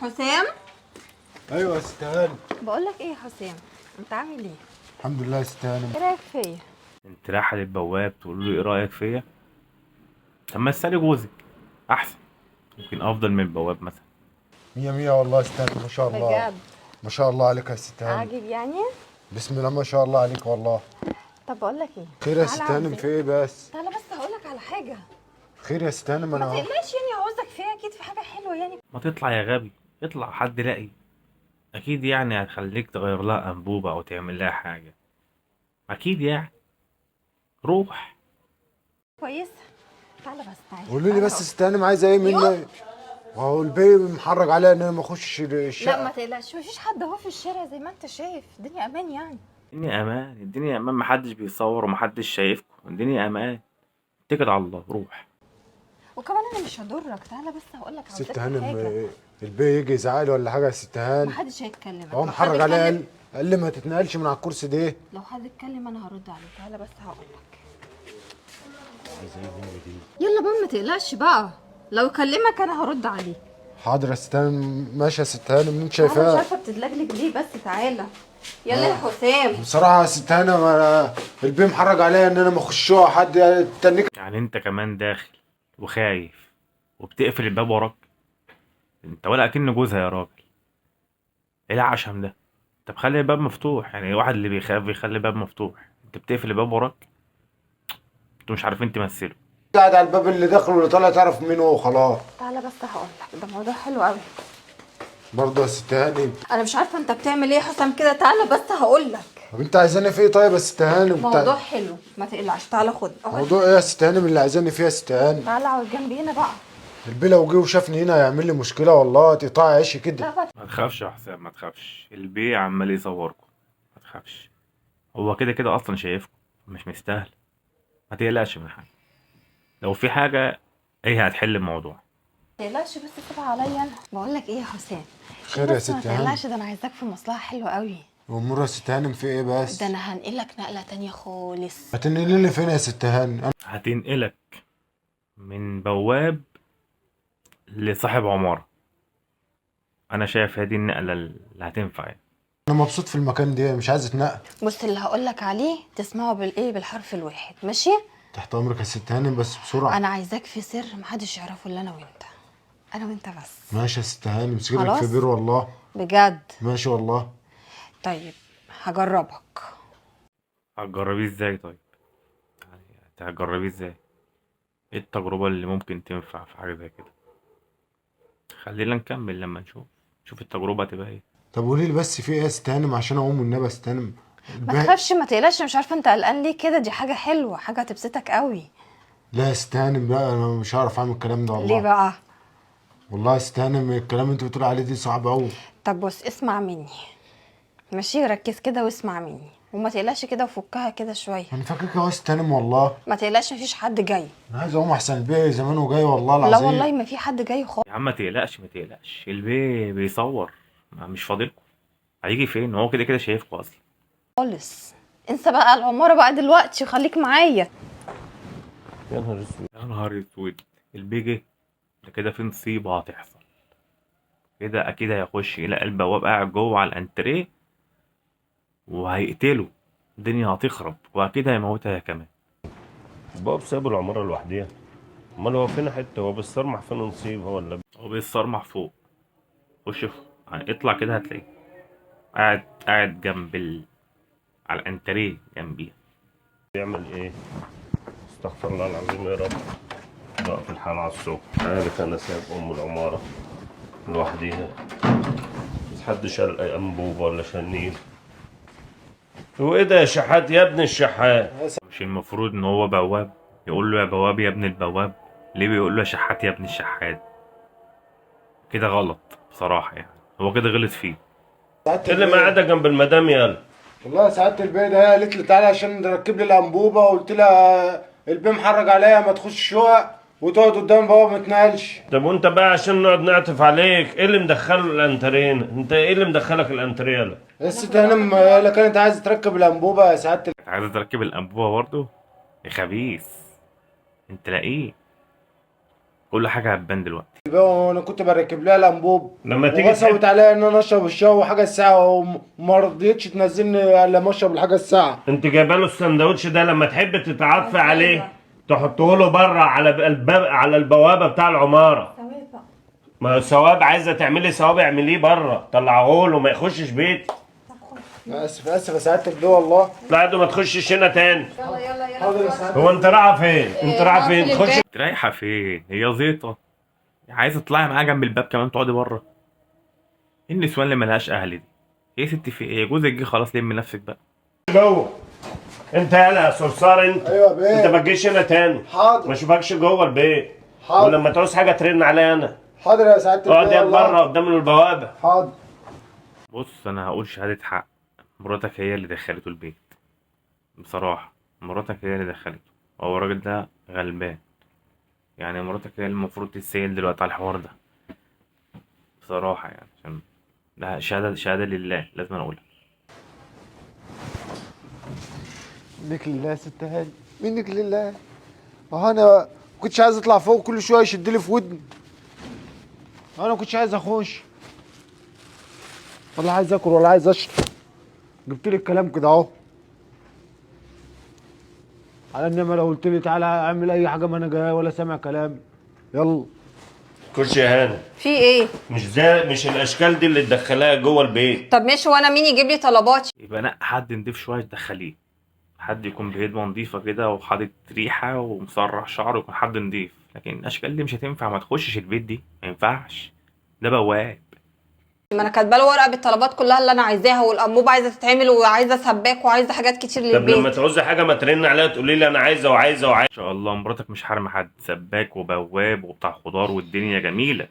حسام. ايوه يا ست هانم. بقول لك ايه يا حسام، انت عامل ايه؟ الحمد لله يا ست هانم. ايه رايك فيا؟ انت رايحه للبواب تقول له ايه رايك فيا؟ طب ما تسالي جوزك احسن، يمكن افضل من البواب مثلا. مية مية والله يا ست هانم، ما شاء الله. بجد ما شاء الله عليك يا ست هانم. عاجب يعني؟ بسم الله ما شاء الله عليك والله. طب بقول لك ايه، خير يا تعالى ست هانم، عاوزاك. في ايه بس؟ تعالى بس هقول لك على حاجه. خير يا ست هانم ما انا اهو. تقلقش يعني، عاوزك فيا اكيد في حاجه حلوه يعني. ما تطلع يا غبي، اطلع حد لاقي، اكيد يعني هتخليك تغير لها انبوبه او تعمل لها حاجه، اكيد يعني. روح. كويسه. تعالى بس تعالى. قولي لي تعالى بس يا أقول. ست هانم عايزه ايه أيوة. مني؟ هو البي محرج عليا ان انا ما اخشش لا ما الشقه. تقلقش، مفيش حد اهو في الشارع زي ما انت شايف، الدنيا امان يعني. الدنيا امان، الدنيا امان، محدش بيصور ومحدش شايفكم، الدنيا امان. اتكل على الله، روح. وكمان انا مش هضرك، تعالى بس هقول لك ست عاوزاك في حاجه. هانم، البي يجي يزعلي ولا حاجه يا ست هانم؟ محدش هيتكلم. هو لو حد محرج عليا، اتكلم- قال لي ما تتنقلش من على الكرسي ده. لو حد اتكلم انا هرد عليه. تعالى بس هقول لك. يلا بقى ما تقلقش بقى، لو كلمك انا هرد عليه. حاضر يا ست هانم، ماشي يا ست هانم اللي انت انا مش شايفاه. عارفه بتتلجلج ليه، بس تعالى. يلا يا حسام. بصراحة يا ست هانم انا البي محرج عليا ان انا ما اخشش حد يتنك. يعني انت كمان داخل وخايف وبتقفل الباب وراك؟ انت ولا اكن جوزها يا راجل. ايه العشم ده؟ طب خلي الباب مفتوح، يعني واحد اللي بيخاف بيخلي الباب مفتوح، انت بتقفل الباب وراك؟ انتوا مش عارفين تمثلوا. قاعد على الباب، اللي داخل واللي طالع تعرف مين هو خلاص. تعالى بس هقول لك، ده موضوع حلو قوي. برضه يا ست هانم. انا مش عارفه انت بتعمل ايه يا حسام كده، تعالى بس هقول لك. طب انت عايزاني في ايه طيب يا ست هانم؟ موضوع حلو، ما تقلقش. تعالى خد اقعد. موضوع ايه يا ست هانم اللي عايزاني فيها يا ست هانم؟ تعالى اقعد جنبي هنا بقى. البي لو جه وشافني هنا هيعمل لي مشكلة والله، تقطع عيشي لا كده. بقى. ما تخافش يا حسام، ما تخافش، البيع عمال يصوركم، ما تخافش، هو كده كده اصلا شايفكم، مش مستاهل. ما تقلقش من حاجه، لو في حاجه هي هتحل الموضوع. ما تقلقش بس سيبها عليا انا. بقول لك ايه يا حسام، خير يا بس ما ست هانم. تقلقش، ده انا عايزاك في مصلحه حلوه قوي. امور يا ست هانم في ايه بس؟ ده انا هنقلك نقله تانية خالص. هتنقلي لي فين يا ست هانم؟ هتنقلك من بواب لصاحب عماره، انا شايف هذه النقله اللي هتنفع يعني. انا مبسوط في المكان ده، مش عايز اتنقل. بص اللي هقول لك عليه تسمعه بالايه، بالحرف الواحد، ماشي؟ تحت امرك يا ست هانم بس بسرعة. انا عايزاك في سر محدش يعرفه الا انا وانت، انا وانت بس. ماشي يا ست هانم، سيبك خلاص؟ في بير والله. بجد؟ ماشي والله. طيب هجربك. هتجربيه ازاي طيب؟ يعني هتجربيه ازاي؟ ايه التجربه اللي ممكن تنفع في حاجه زي كده؟ خلينا نكمل لما نشوف التجربه هتبقى ايه. طب قولي لي بس في ايه يا ست هانم عشان اقوم والنبي يا ست هانم. ما تخافش ما تقلقش، مش عارفه انت قلقان ليه كده، دي حاجه حلوه، حاجه هتبسطك قوي. لا يا ست هانم، لا انا مش هعرف اعمل الكلام ده والله. ليه بقى؟ والله يا ست هانم الكلام اللي انت بتقول عليه دي صعب قوي. طب بص اسمع مني، ماشي؟ ركز كده واسمع مني، وما تقلقش كده وفكها كده شويه. انا فاكرك يا ست هانم والله. ما تقلقش، مفيش حد جاي. انا عايز اقوم احسن البيه زمانه جاي والله لا العظيم. والله ما في حد جاي خالص. يا عم ما تقلقش، ما تقلقش، البي بيصور، مش فاضلكم، هيجي فين؟ هو كده كده شايفكم اصلا. خالص. انسى بقى العماره بقى دلوقتي وخليك معايا. يا نهار اسود، يا نهار اسود، البي جه، ده كده في نصيبه هتحصل، كده اكيد هيخش يلاقي البواب قاعد جوه على الانتريه وهيقتله، الدنيا هتخرب واكيد هيموتها هي كمان. البواب ساب العمارة لوحديها، امال هو فين حته؟ هو بالصرمح فين نصيب هو ولا هو بيتصرمح فوق، خش يعني اطلع كده هتلاقيه قاعد جنب على الانتريه جنبيها. بيعمل ايه؟ استغفر الله العظيم يا رب. بقى في الحال على الصبح عارف انا سايب ام العمارة لوحديها، مش حد شال اي انبوبة ولا شنيل. وايه ده يا شحات يا ابن الشحات؟ مش المفروض ان هو بواب يقول له يا بواب يا ابن البواب؟ ليه بيقول له يا شحات يا ابن الشحات؟ كده غلط بصراحة، يعني هو كده غلط فيه. ايه اللي قاعدة جنب المدام يالا؟ والله سعادة البيه ده قالت لي تعالى عشان نركب لي الانبوبه، وقلت لها البيه محرج عليا ما تخش شقق وتقعد قدام بابا ما تنقلش. طب وانت بقى عشان نقعد نعطف عليك ايه اللي مدخله الانترين؟ انت ايه اللي مدخلك الانتريه يالا؟ الست هانم اللي كانت عايزه تركب الانبوبه يا سعاده عايز تركب الانبوبة برضه؟ يا خبيث، انت لاقيه، كل حاجة هتبان دلوقتي. وانا كنت بركب لها الانبوب لما تيجي وغصبت عليا ان انا اشرب الشاي وحاجه الساعه وما رضيتش تنزلني الا ما اشرب الحاجه الساعه. انت جايبه له السندوتش ده لما تحب تتعطفي عليه تحطه له بره على الباب، على البوابه بتاع العماره. ما ثواب، عايزه تعملي ثواب اعمليه بره، طلعه له ما يخشش بيتي. اسف يا سعادة البيه والله. لا ما تخشش هنا تاني. يلا حاضر يا سعادة. هو انت رايحه فين؟ انت رايحه فين؟ نقفل تخش الباب. انت رايحه فين؟ هي زيطه عايزه تطلعي معاها جنب الباب كمان تقعدي بره؟ ايه النسوان اللي ملهاش اهل دي؟ ايه ستي في ايه؟ جوزك جه خلاص، لم نفسك بقى. جوه. انت يالا يا صرصار انت. ايوه يا بيه. انت ما تجيش هنا تاني. حاضر. ما اشوفكش جوه البيت. حاضر. ولما تعوز حاجه ترن عليا انا. حاضر يا سعادة البيه اقعد يا والله. بره قدام البوابه. حاضر. بص انا هقول شهاده حق، مراتك هي اللي دخلته البيت. بصراحه مراتك هي اللي دخلته، هو الراجل ده غلبان. يعني مراتك هي اللي المفروض تتسأل دلوقتي على الحوار ده بصراحه، يعني عشان ده شهاده لله لازم أنا اقولها. منك لله يا ست هاني، منك لله. اهو انا ما كنتش عايز اطلع فوق كل شويه يشد لي في ودني. انا ما كنتش عايز اخش، ولا عايز اكل ولا عايز اشرب. جبت لي الكلام كده اهو. على انما لو قلت لي تعالى اعمل اي حاجه ما انا جاي ولا سامع كلام. يلا. خش يا هاني. في ايه؟ مش الاشكال دي اللي تدخلها جوه البيت. طب ماشي، وانا مين يجيب لي طلباتي؟ يبقى نقي حد نضيف شويه تدخليه، حد يكون بهدمه نضيفه كده وحاطط ريحه ومسرح شعره، يكون حد نضيف. لكن الاشكال دي مش هتنفع، ما تخشش البيت دي، ما ينفعش، ده بواب. ما انا كاتبه له ورقه بالطلبات كلها اللي انا عايزاها، والانبوبه عايزه تتعمل وعايزه سباك وعايزه حاجات كتير طب لما للبيت. تعوزي حاجه ما ترن عليها تقولي لي انا عايزه وعايزه وعايزه. ان شاء الله مراتك مش حارمه حد، سباك وبواب وبتاع خضار والدنيا جميله،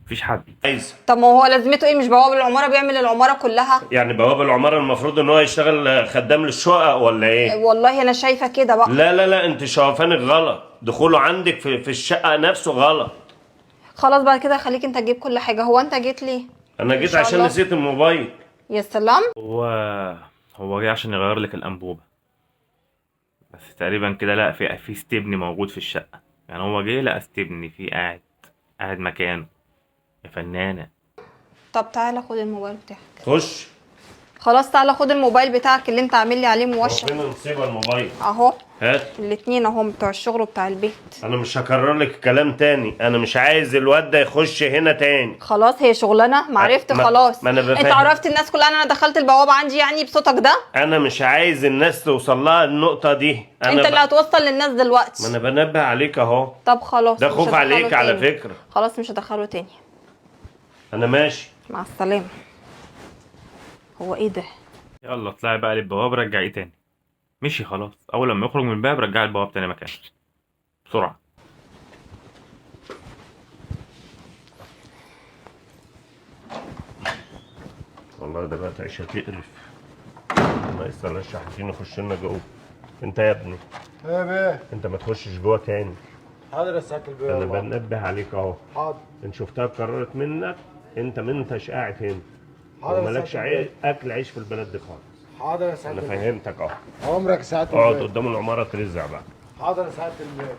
مفيش حد. طب ما هو لازمته ايه؟ مش بواب العماره بيعمل العماره كلها؟ يعني بواب العماره المفروض ان هو يشتغل خدام للشقق ولا ايه؟ والله انا شايفه كده بقى. لا انت شوفانك غلط، دخوله عندك في الشقه نفسه غلط. خلاص بعد كده خليك انت تجيب كل حاجه. هو انت جيت ليه؟ انا إن جيت شاء عشان الله. نسيت الموبايل. يا سلام. هو جاي عشان يغير لك الانبوبه، بس تقريبا كده لا، في استبن موجود في الشقه. يعني هو جه لقى استبن في قاعد مكانه. يا فنانه. طب تعالى خد الموبايل بتاعك. خش. خلاص تعالى خد الموبايل بتاعك اللي انت عامل لي عليه موشح. فين نسيب الموبايل؟ اهو هات. الاتنين اهو بتوع الشغل وبتاع البيت. انا مش هكرر لك الكلام تاني، انا مش عايز الواد ده يخش هنا تاني. خلاص هي شغلانه، معرفت خلاص. ما أنا بفهم. انت عرفت الناس كلها ان انا دخلت البوابه عندي يعني بصوتك ده؟ انا مش عايز الناس توصل لها النقطه دي. انت اللي هتوصل للناس دلوقتي. ما انا بنبه عليك اهو. طب خلاص ده مش خوف هدخله عليك على تاني. فكره. خلاص مش هدخله تاني. انا ماشي. مع السلامه. هو ايه ده؟ يلا اطلعي بقى للبواب رجعيه تاني. مشي خلاص، اول لما يخرج من الباب رجعي البواب تاني مكانه بسرعه. والله ده بقى عيشه تقرف. ما يستاهلش حاجتين يخش لنا جوه. انت يا ابني ايه يا بيه؟ انت ما تخشش جوه تاني. حاضر يا سعادة البيه انا والله. بنبه عليك اهو. حاضر. ان شفتها اتكررت منك انت ما انتش قاعد هنا. حاضر يا ومالكش سعادة اكل عيش في البلد دي خالص. حاضر يا انا سعادة البيه. فهمتك اهو. عمرك يا سعادة اقعد البيه. قدام العماره ترزع بقى. حاضر يا سعادة البيه.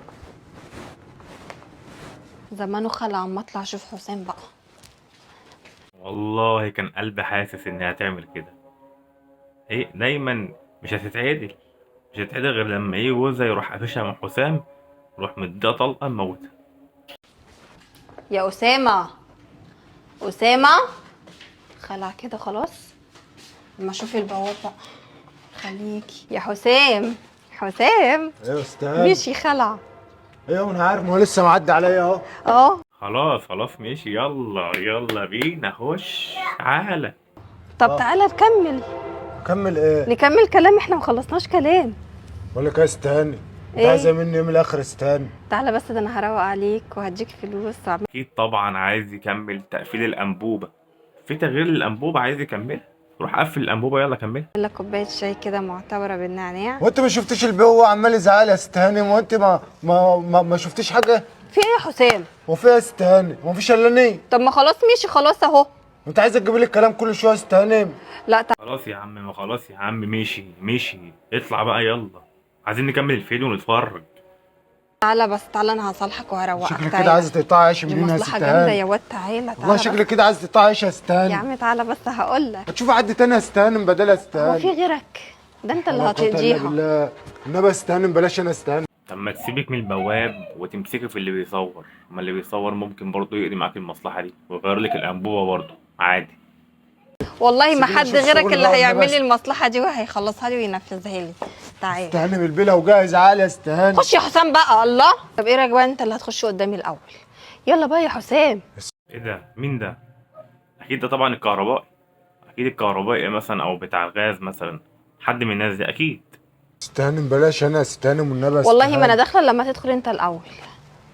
زمانه خلع عم اطلع اشوف حسام بقى. والله كان قلبي حاسس انها هتعمل كده. ايه دايما مش هتتعدل، مش هتتعدل غير لما يجي جوزها يروح قافشها من حسام، يروح مديها طلقه موتها. يا اسامه، اسامه خلع كده خلاص. اما اشوف البواب بقى. خليكي يا حسام. حسام ايوه يا استاذ. مشي خلع. ايوه انا عارف، ما هو لسه معدي عليا اهو. اه خلاص ماشي، يلا بينا خش تعالى. طب تعالى نكمل. كمل ايه؟ نكمل كلام، احنا مخلصناش كلام. بقول لك يا استهاني، انت إيه؟ عايزه مني ايه من الاخر استهاني؟ تعالى بس، ده انا هروق عليك وهديك فلوس وأعمل اكيد طبعا عايز يكمل تقفيل الانبوبه، في تغيير الانبوبه عايز يكملها، روح قفل الانبوبه يلا كملها. لك كوبايه شاي كده معتبره بالنعناع. وانت ما شفتيش البيه وهو عمال يزعل يا استهاني؟ وانت ما شفتيش حاجه؟ في ايه يا حسام؟ وفيها استهاني؟ ما فيش الا نيه. طب ما خلاص ماشي خلاص اهو. انت عايزه تجيب لي الكلام كل شويه استهاني؟ لا خلاص يا عم، ما خلاص يا عم، مشي اطلع بقى يلا، عايزين نكمل الفيديو ونتفرج. تعالى بس، تعالى انا هصالحك وهروقك. شكلك تعالى. كده عايزه تقطعي عيش دي منين يا مصلحة ست جامدة هانم؟ يا واد، تعالى والله تعالى شكلك بس. كده عايزه تقطعي عيش يا ست يا هانم. عم تعالى بس هقول لك. هتشوفي حد تاني يا ست هانم بدلها يا ست هو في هانم. غيرك؟ ده انت اللي لا قوة إلا هتقضيها. بالله. انما يا ست هانم بلاش انا يا ست هانم. طب ما تسيبك من البواب وتمسكي في اللي بيصور، ما اللي بيصور ممكن برضه يقضي معاك المصلحة دي ويغير لك الأنبوبة برضه عادي. والله ما سيبيني حد أشوف غيرك شغل اللي بقى هيعمل والنبي. لي المصلحة دي وهيخلصها لي وينفذها لي. ست تعالى هانم البلا وجاهز عالي يا ست هانم. خش يا حسام بقى. الله، طب ايه رايك بقى انت اللي هتخش قدامي الاول؟ يلا بقى يا حسام. ايه ده؟ مين ده؟ أكيد ده طبعا الكهربائي. أكيد الكهربائي مثلا أو بتاع الغاز مثلا، حد من الناس دي أكيد. ست هانم بلاش انا يا ست هانم والنبي يا ست والله ما انا هانم. داخله لما تدخل انت الاول.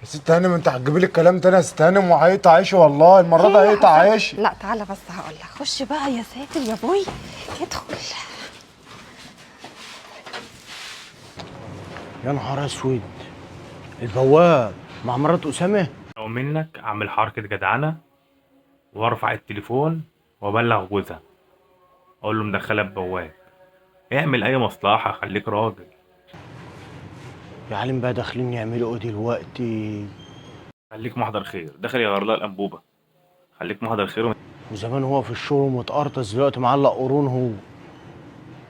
يا ست هانم انت هتجيبي لي الكلام تاني يا ست هانم وهيقطع عيشي والله المره دي إيه يا هيقطع حسام؟ عيشي. لا تعالى بس هقول لك. خش بقى يا ساتر يا بوي، ادخل. يا نهار اسود، البواب مع مرات اسامه. لو منك أعمل حركة جدعنة وأرفع التليفون وأبلغ جوزها، أقول له مدخلة ببواب. اعمل أي مصلحة، خليك راجل. يا عالم بقى داخلين يعملوا ايه دلوقتي؟ خليك محضر خير، داخل يغير لها الأنبوبة. خليك محضر خير. وزمان هو في الشغل ومتقرطس، دلوقتي معلق قرون هو.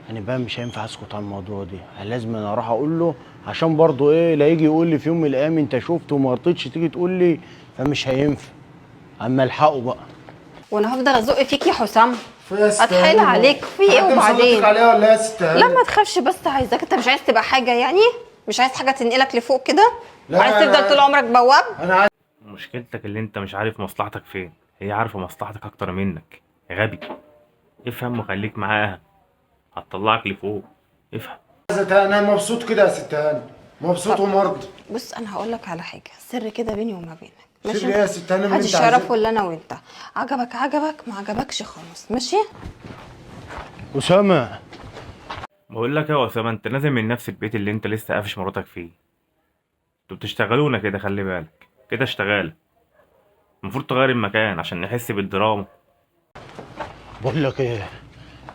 انا بقى مش هينفع اسكت عن الموضوع ده، لازم انا اروح اقول له، عشان برضه ايه لا يجي يقول لي في يوم من الايام انت شفته وما رضيتش تيجي تقول لي، فمش هينفع. اما الحقه بقى. وانا هفضل ازق فيك يا حسام؟ يا ست اتحايل هانم. عليك في ايه حد وبعدين؟ مسلطك عليها ولا إيه يا ست هانم؟ لا ما تخافش بس، عايزاك انت مش عايز تبقى حاجه يعني؟ مش عايز حاجه تنقلك لفوق كده؟ لا، عايز لا، تفضل لا. طول عمرك بواب؟ انا عايز. مشكلتك اللي انت مش عارف مصلحتك فين، هي عارفة مصلحتك اكتر منك يا غبي. افهم وخليك معاها، هتطلعك لفوق. افهم. انا مبسوط كده يا ست هانم، مبسوط ومرضي. بص انا هقول لك على حاجه سر كده بيني وما بينك، سر ايه يا ست هانم اللي محدش انت يعرفه عايزاه؟ الا انا وانت. عجبك عجبك، ما عجبكش خلاص، ماشي؟ اسامه، بقول لك يا اسامه، انت نازل من نفس البيت اللي انت لسه قافش مراتك فيه. انتوا بتشتغلونا كده، خلي بالك كده اشتغال. المفروض تغير المكان عشان نحس بالدراما. بقول لك ايه،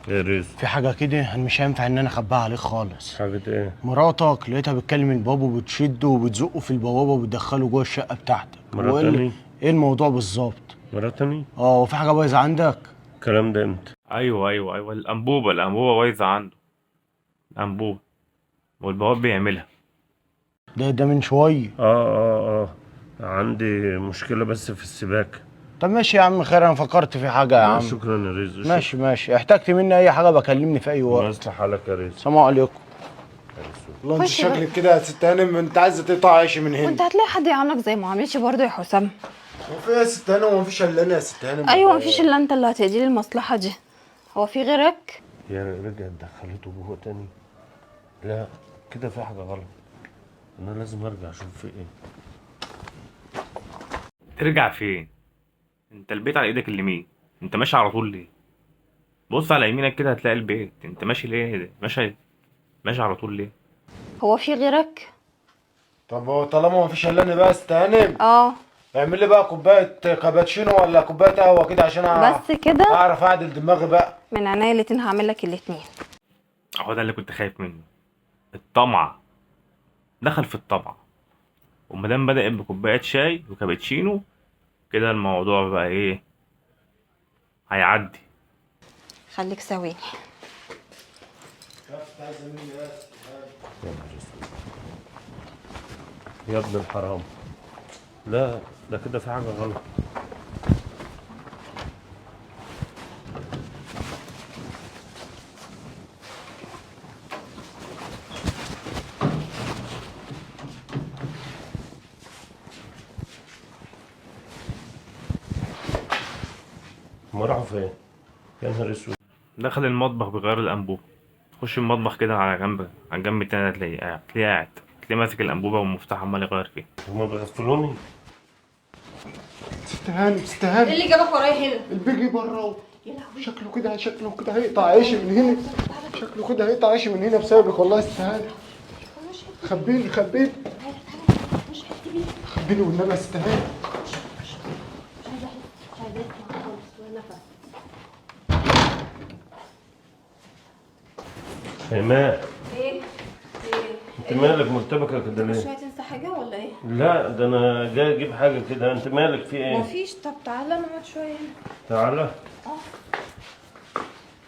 ايه ريز؟ في حاجه كده انا مش هينفع ان انا اخبيها عليك خالص. حاجة ايه؟ مراتك لقيتها بتكلم الباب وبتشده وبتزقه في البوابه وبتدخله جوه الشقه بتاعتك. مرات هو إيه تاني؟ ايه الموضوع بالظبط؟ مرات تاني؟ وفي حاجه بايظه عندك؟ الكلام ده امتى؟ ايوه الانبوبه بايظه عنده. الانبوبه والبواب بيعملها. ده من شويه. عندي مشكلة بس في السباكة. طب ماشي يا عم، خير، انا فكرت في حاجه يا عم. شكرا يا ريز. ماشي، احتجت مني اي حاجه بكلمني في اي وقت. مصلح حالك يا ريز. سلام عليكم. والله انت خش بقى. شكلك كده يا ست هانم انت عايزه تقطع عيشي من وانت هنا. هتلاقي حد يعاملك زي معاملتي برضه يا حسام. هو في يا ست هانم ومفيش الا انا يا ست هانم؟ ايوه مفيش الا انت اللي هتقضي لي المصلحه دي. هو في غيرك؟ يعني رجعت دخلته جوه تاني؟ لا كده في حاجة غلط. انا لازم ارجع اشوف في ايه. ترجع فين؟ انت البيت على ايدك اليمين، انت ماشي على طول ليه؟ بص على يمينك كده هتلاقي البيت، انت ماشي ليه؟ ماشي على طول ليه؟ هو في غيرك؟ طب هو طالما مفيش الا انا بقى يا ست هانم، اعمل لي بقى كوبايه كابتشينو ولا كوبايه قهوه كده عشان بس كده؟ اعرف اعدل دماغي بقى. من عينيا الاتنين هعمل لك الاتنين. اهو ده اللي كنت خايف منه. الطمع دخل في الطمع، ومادام بدأت بكوباية شاي وكابتشينو كده الموضوع بقى ايه؟ هيعدي. خليك سويني. يا ابن الحرام، لا ده كده في حاجة غلط. هما راحوا فين؟ يا نهار اسود. دخل المطبخ بيغير الأنبوبة. تخش المطبخ كده على الجنب التاني هتلاقيه قاعد تلاقيه ماسك الأنبوبة والمفتاح عمال يغير فيه. هما بيغفلوني. ست هانم اللي جابك ورايا هنا؟ البيجي بره. شكله كده هيقطع عيشي من هنا. شكله كده هيقطع عيشي من هنا بسببك والله يا ست هانم. خبيني والنبي يا ست هانم. شيماء، ايه؟ انت مالك مرتبكة كده مش ليه؟ هتنسى حاجه ولا ايه؟ لا ده انا جاي اجيب حاجه كده، انت مالك في ايه؟ مفيش. طب تعالى نقعد شويه هنا. تعالى.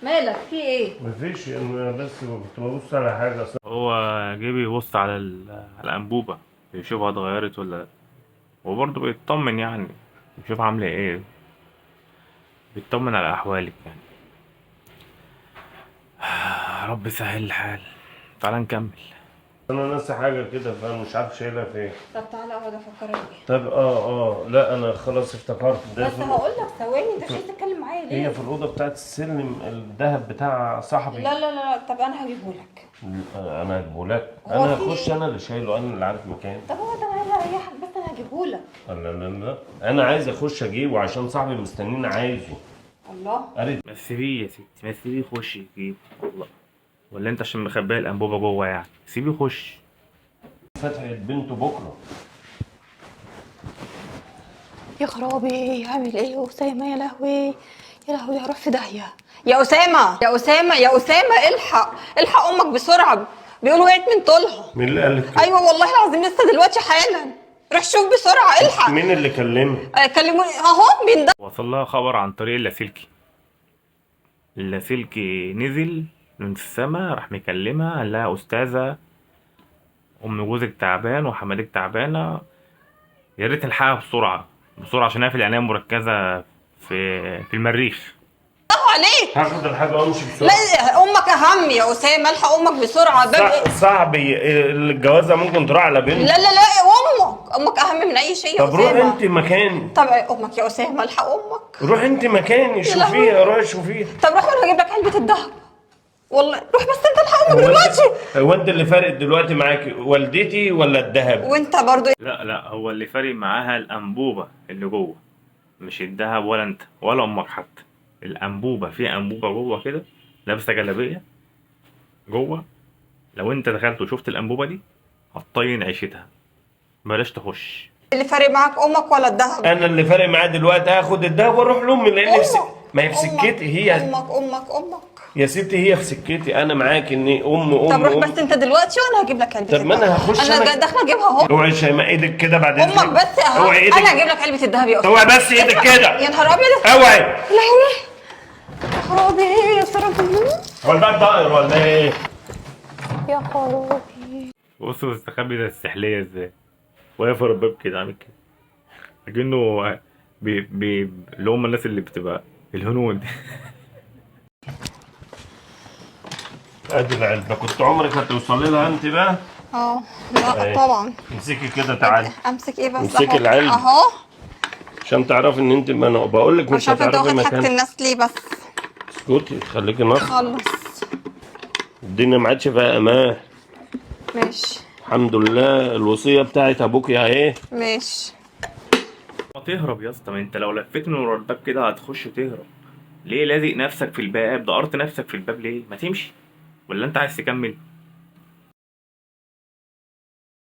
مالك في ايه؟ مفيش، انا بس كنت ببص على حاجه اصلا. هو جه بيبص على على الأنبوبة يشوفها اتغيرت ولا لأ، وبرضه بيطمن يعني، يشوف عاملة ايه، بيطمن على أحوالك يعني. رب يسهل الحال. تعالى نكمل. انا ناسي حاجه كده فمش عارف شايلها فين. طب تعالى اقعد افكرك بيها. طب لا انا خلاص افتكرت ده بس هقول لك ثواني، انت مش عايز تتكلم معايا ليه؟ هي في الاوضه بتاعت السلم الذهب بتاع صاحبي. لا لا لا، طب انا هجيبهولك. انا هجيبهولك، هو انا في هخش، إيه؟ انا اللي شايله، انا اللي عارف مكان. طب هو ده انا هريحك، بس انا هجيبهولك. لا لا لا، انا عايز اخش اجيبه عشان صاحبي مستنيني عايزه. الله. قريت. ما تسيبيه يا ستي، ما تسيبيه يخش يجيب والله. ولا انت عشان مخبيه الأنبوبة جوه يعني؟ سيبيه يخش. فتحة بنته بكره. يا خرابي، يعمل ايه يا اسامه؟ يا لهوي يا لهوي، هروح في داهيه. يا اسامه يا اسامه يا اسامه، الحق الحق امك بسرعه، بيقولوا وقعت من طولها. مين اللي قال لك كده؟ ايوه والله العظيم لسه دلوقتي حالا. روح شوف بسرعه، الحق. مين اللي كلمك؟ كلموني اهو بيندق. وصل لها خبر عن طريق اللاسلكي. اللاسلكي نزل من السما، راح مكلمها قال لها أستاذة، أم جوزك تعبان وحمادك تعبانة، يا ريت نلحقها بسرعة بسرعة عشان هي في العناية المركزة في المريخ. عليك. هاخد الحاجه وامشي لا بسرعه. امك اهم يا اسامه، الحق امك بسرعه. صاحبي الجوازه ممكن تروح على بنت. لا لا لا، امك اهم من اي شيء يا طب روح اسامه. انت مكاني. طب امك يا اسامه، الحق امك. روح انت مكاني لهوي. شوفيها، روح شوفيها. طب روح وانا هجيب لك علبه الذهب. والله روح بس انت، الحق امك دلوقتي. هو انت اللي فارق دلوقتي معاكي والدتي ولا الذهب؟ وانت برضو. لا هو اللي فارق معاها الأنبوبة اللي جوه، مش الدهب ولا انت ولا أمك حتى. الأنبوبة، في أنبوبة جوه كده لابسة جلابية جوه، لو انت دخلت وشفت الأنبوبة دي هتطين عيشتها، بلاش تخش. اللي فارق معاك امك ولا الذهب؟ انا اللي فارق معايا دلوقتي هاخد الدهب واروح لامي لان ما هي في أمك. سكتي هي. امك يا ستي هي في سكتي، انا معاك ان طب روح بس انت دلوقتي وانا هجيب لك علبه طب ما الذهب. انا هخش انا داخله اجيبها اهو. اوعي شيماء ايدك كده بعد اذنك. امك بس اهو، اوعي ايدك. انا هجيب لك علبه الذهب يا استاذ. اوعي بس ايدك كده. يا نهار ابيض. اوعي. لهوي يا خرابي يا خرابي هو ده الدائر ولا ايه؟ يا خرابي. بصوا مستخبي ده السحلية ازاي، واقف ورا الباب كده عامل كده اكنه اللي هم الناس اللي بتبقى الهنود. ادي العلبه، كنت عمرك هتوصلي لها انت بقى؟ اه لا أهي. طبعا. امسكي كده تعالي. امسك ايه بس؟ امسكي أهو. العلبة. اهو. عشان تعرفي ان انت، ما انا بقول لك مش مش عارفه انت هتعرفي واخد حاجه مكان. الناس ليه بس. اسكتي خليكي نص. خلص. الدنيا ما عادش فيها امان. ماشي الحمد لله، الوصيه بتاعت ابوك يا ايه. ماشي. ما تهرب يا اسطى، ما انت لو لفيت من ورا الباب كده هتخش وتهرب. ليه لازق نفسك في الباب؟ دقرت نفسك في الباب ليه؟ ما تمشي، ولا انت عايز تكمل؟